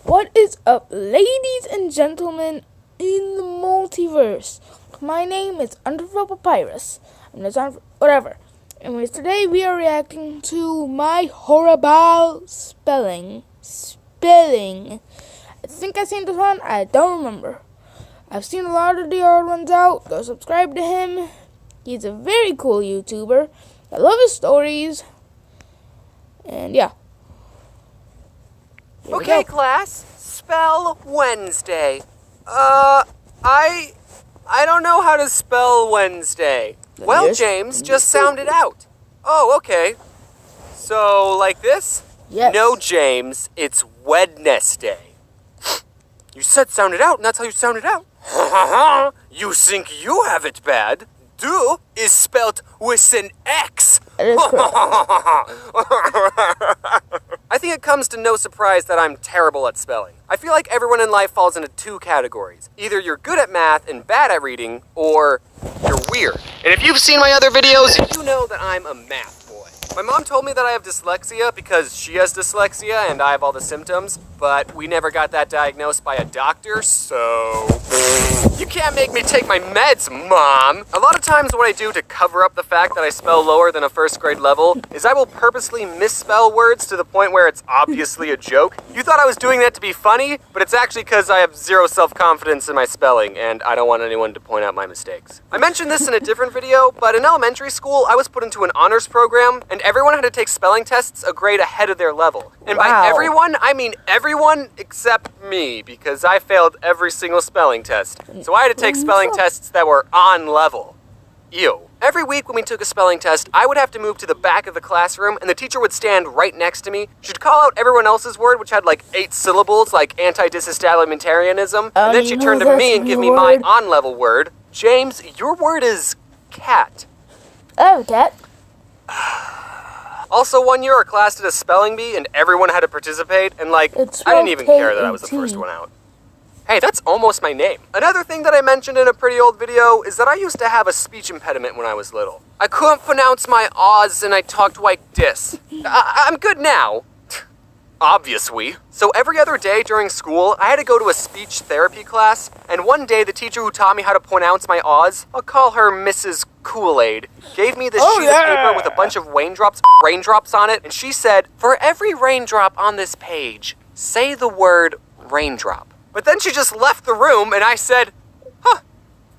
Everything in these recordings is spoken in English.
What is up, ladies and gentlemen in the multiverse? My name is Underworld Papyrus. Whatever. Anyways, today we are reacting to my horribble spelling. I think I've seen this one. I don't remember. I've seen a lot of the old ones out. Go subscribe to him. He's a very cool YouTuber. I love his stories. And yeah. Okay, class, spell Wednesday. I don't know how to spell Wednesday. Well, James, just sound it out. Oh, okay. So, like this? Yes. No, James, it's Wednesday. You said sound it out, and that's how you sound it out. You think you have it bad? Do is spelt with an X. That is correct. I think it comes to no surprise that I'm terrible at spelling. I feel like everyone in life falls into two categories. Either you're good at math and bad at reading, or you're weird. And if you've seen my other videos, you know that I'm a math boy. My mom told me that I have dyslexia because she has dyslexia and I have all the symptoms, but we never got that diagnosed by a doctor, so... You can't make me take my meds, Mom! A lot of times what I do to cover up the fact that I spell lower than a first grade level is I will purposely misspell words to the point where it's obviously a joke. You thought I was doing that to be funny, but it's actually because I have zero self-confidence in my spelling and I don't want anyone to point out my mistakes. I mentioned this in a different video, but in elementary school I was put into an honors program and everyone had to take spelling tests a grade ahead of their level. And by everyone, I mean everyone except me, because I failed every single spelling test. So I had to take spelling tests that were on level. Ew. Every week when we took a spelling test, I would have to move to the back of the classroom and the teacher would stand right next to me. She'd call out everyone else's word, which had like 8 syllables, like anti-disestablishmentarianism. And then she'd turn to me and give me my on-level word. James, your word is cat. Oh, cat. Also, one year our class did a spelling bee and everyone had to participate, and like, I didn't even care that I was the first one out. Hey, that's almost my name. Another thing that I mentioned in a pretty old video is that I used to have a speech impediment when I was little. I couldn't pronounce my O's and I talked like this. I'm good now. Obviously. So every other day during school, I had to go to a speech therapy class, and one day the teacher who taught me how to pronounce my O's, I'll call her Mrs. Kool-Aid, gave me this sheet of paper with a bunch of raindrops on it, and she said, for every raindrop on this page, say the word raindrop. But then she just left the room, and I said,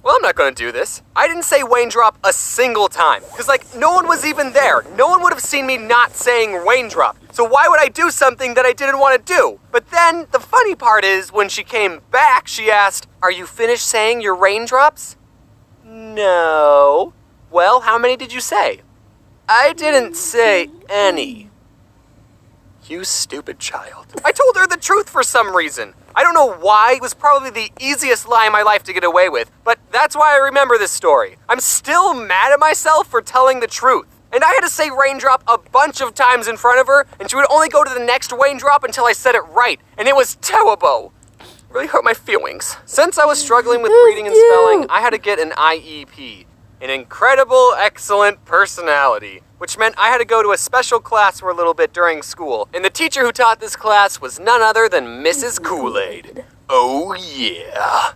well, I'm not gonna do this. I didn't say raindrop a single time, because like, no one was even there. No one would have seen me not saying raindrop. So why would I do something that I didn't want to do? But then, the funny part is, when she came back, she asked, are you finished saying your raindrops? No. Well, how many did you say? I didn't say any. You stupid child. I told her the truth for some reason. I don't know why. It was probably the easiest lie in my life to get away with, but that's why I remember this story. I'm still mad at myself for telling the truth. And I had to say raindrop a bunch of times in front of her, and she would only go to the next raindrop until I said it right, and it was terrible. It really hurt my feelings. Since I was struggling with reading and spelling, I had to get an IEP, an incredible, excellent personality, which meant I had to go to a special class for a little bit during school. And the teacher who taught this class was none other than Mrs. Kool-Aid. Oh yeah.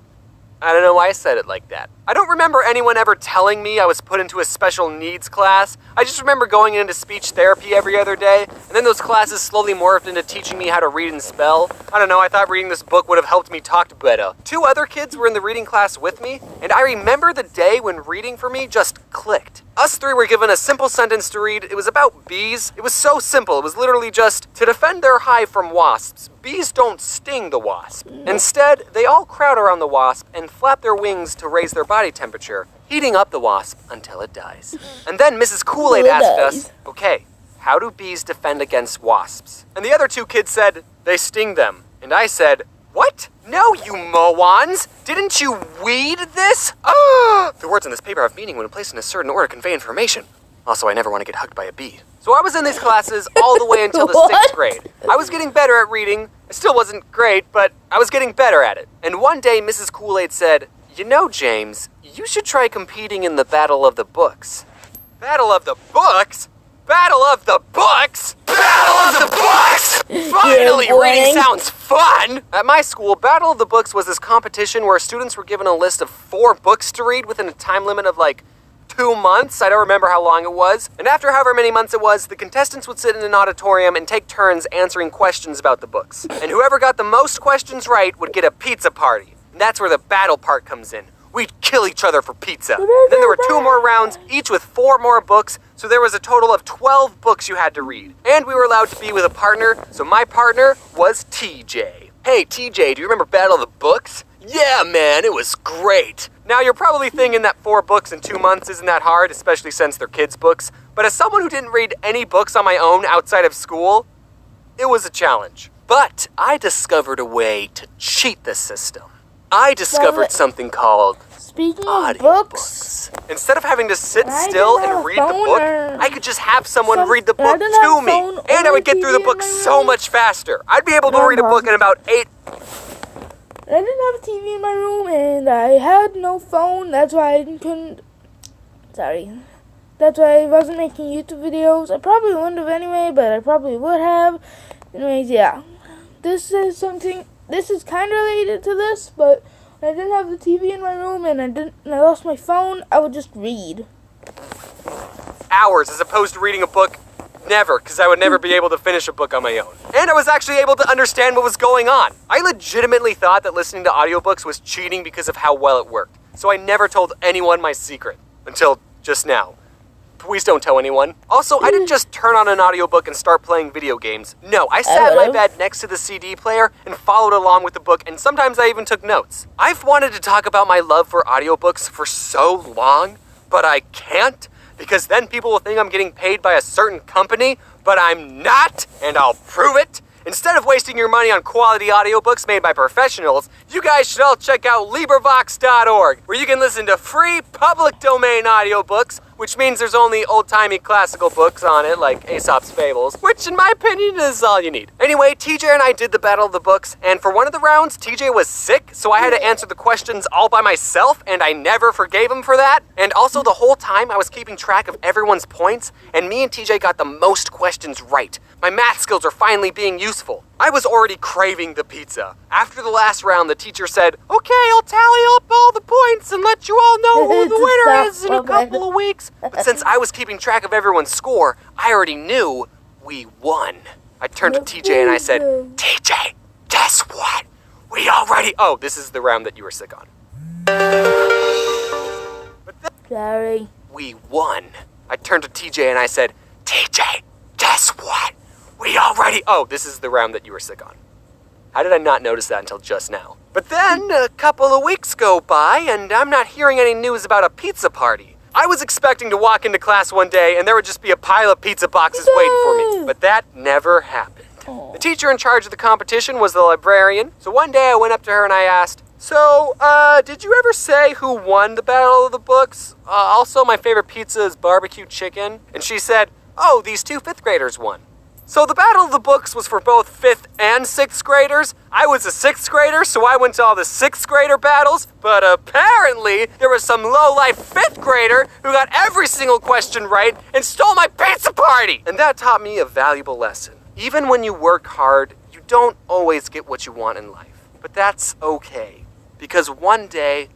I don't know why I said it like that. I don't remember anyone ever telling me I was put into a special needs class. I just remember going into speech therapy every other day, and then those classes slowly morphed into teaching me how to read and spell. I don't know, I thought reading this book would have helped me talk better. 2 other kids were in the reading class with me, and I remember the day when reading for me just clicked. Us 3 were given a simple sentence to read. It was about bees. It was so simple. It was literally just, to defend their hive from wasps, bees don't sting the wasp. Instead, they all crowd around the wasp and flap their wings to raise their body temperature, heating up the wasp until it dies. And then Mrs. Kool-Aid asked us, okay, how do bees defend against wasps? And the other 2 kids said, they sting them. And I said, what? No, you morons! Didn't you read this? The words in this paper have meaning when placed in a certain order to convey information. Also, I never want to get hugged by a bee. So I was in these classes all the way until the 6th grade. I was getting better at reading. It still wasn't great, but I was getting better at it. And one day, Mrs. Kool-Aid said, you know, James, you should try competing in the Battle of the Books. Battle of the Books? Battle of the Books? Battle of the Books! Finally! Silly reading sounds fun! At my school, Battle of the Books was this competition where students were given a list of 4 books to read within a time limit of like 2 months. I don't remember how long it was. And after however many months it was, the contestants would sit in an auditorium and take turns answering questions about the books. And whoever got the most questions right would get a pizza party. And that's where the battle part comes in. We'd kill each other for pizza. And then there were 2 more rounds, each with 4 more books, so there was a total of 12 books you had to read. And we were allowed to be with a partner, so my partner was TJ. Hey TJ, do you remember Battle of the Books? Yeah man, it was great. Now you're probably thinking that 4 books in 2 months isn't that hard, especially since they're kids' books. But as someone who didn't read any books on my own outside of school, it was a challenge. But I discovered a way to cheat the system. I discovered something called audiobooks. Instead of having to sit still and read the book, I could just have someone read the book to me. And I would get through the book so much faster. I'd be able to read a book in about 8... I didn't have a TV in my room and I had no phone. That's why I couldn't... That's why I wasn't making YouTube videos. I probably wouldn't have anyway, but I probably would have. Anyways, yeah. This is kind of related to this, but when I didn't have the TV in my room and I lost my phone, I would just read. Hours as opposed to reading a book. Never, because I would never be able to finish a book on my own. And I was actually able to understand what was going on. I legitimately thought that listening to audiobooks was cheating because of how well it worked. So I never told anyone my secret. Until just now. Please don't tell anyone. Also, I didn't just turn on an audiobook and start playing video games. No, I sat in my bed next to the CD player and followed along with the book, and sometimes I even took notes. I've wanted to talk about my love for audiobooks for so long, but I can't, because then people will think I'm getting paid by a certain company, but I'm not, and I'll prove it. Instead of wasting your money on quality audiobooks made by professionals, you guys should all check out LibriVox.org, where you can listen to free public domain audiobooks, which means there's only old-timey classical books on it, like Aesop's Fables, which in my opinion is all you need. Anyway, TJ and I did the Battle of the Books, and for one of the rounds, TJ was sick, so I had to answer the questions all by myself, and I never forgave him for that. And also the whole time, I was keeping track of everyone's points, and me and TJ got the most questions right. My math skills are finally being useful. I was already craving the pizza. After the last round, the teacher said, "Okay, I'll tally up all the points and let you all know who the winner is in a couple of weeks." But since I was keeping track of everyone's score, I already knew we won. I turned to TJ and I said, "TJ, guess what? We already..." Oh, this is the round that you were sick on. Sorry. We won. I turned to TJ and I said, "TJ, guess what? We already..." Oh, this is the round that you were sick on. How did I not notice that until just now? But then a couple of weeks go by and I'm not hearing any news about a pizza party. I was expecting to walk into class one day and there would just be a pile of pizza boxes waiting for me, but that never happened. The teacher in charge of the competition was the librarian, so one day I went up to her and I asked, "So, did you ever say who won the Battle of the Books? Also, my favorite pizza is barbecue chicken." And she said, "Oh, these 2 5th graders won." So the Battle of the Books was for both 5th and 6th graders. I was a 6th grader, so I went to all the 6th grader battles, but apparently there was some low-life 5th grader who got every single question right and stole my pizza party! And that taught me a valuable lesson. Even when you work hard, you don't always get what you want in life. But that's okay, because one day,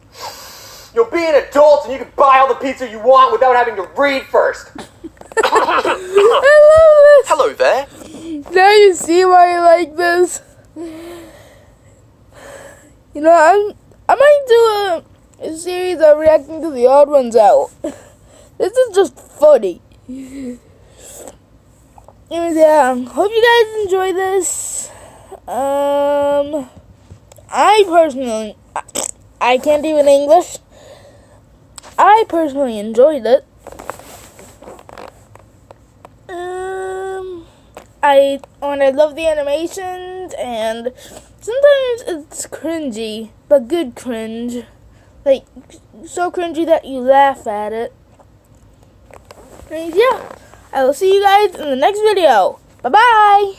you'll be an adult and you can buy all the pizza you want without having to read first. I love this. Hello there. Now you see why I like this. You know, I might do a series of reacting to the odd ones out. This is just funny. Anyways, yeah, hope you guys enjoy this. I personally, I can't even English. I personally enjoyed it. I love the animations, and sometimes it's cringy, but good cringe. Like, so cringy that you laugh at it. And yeah, I will see you guys in the next video. Bye-bye!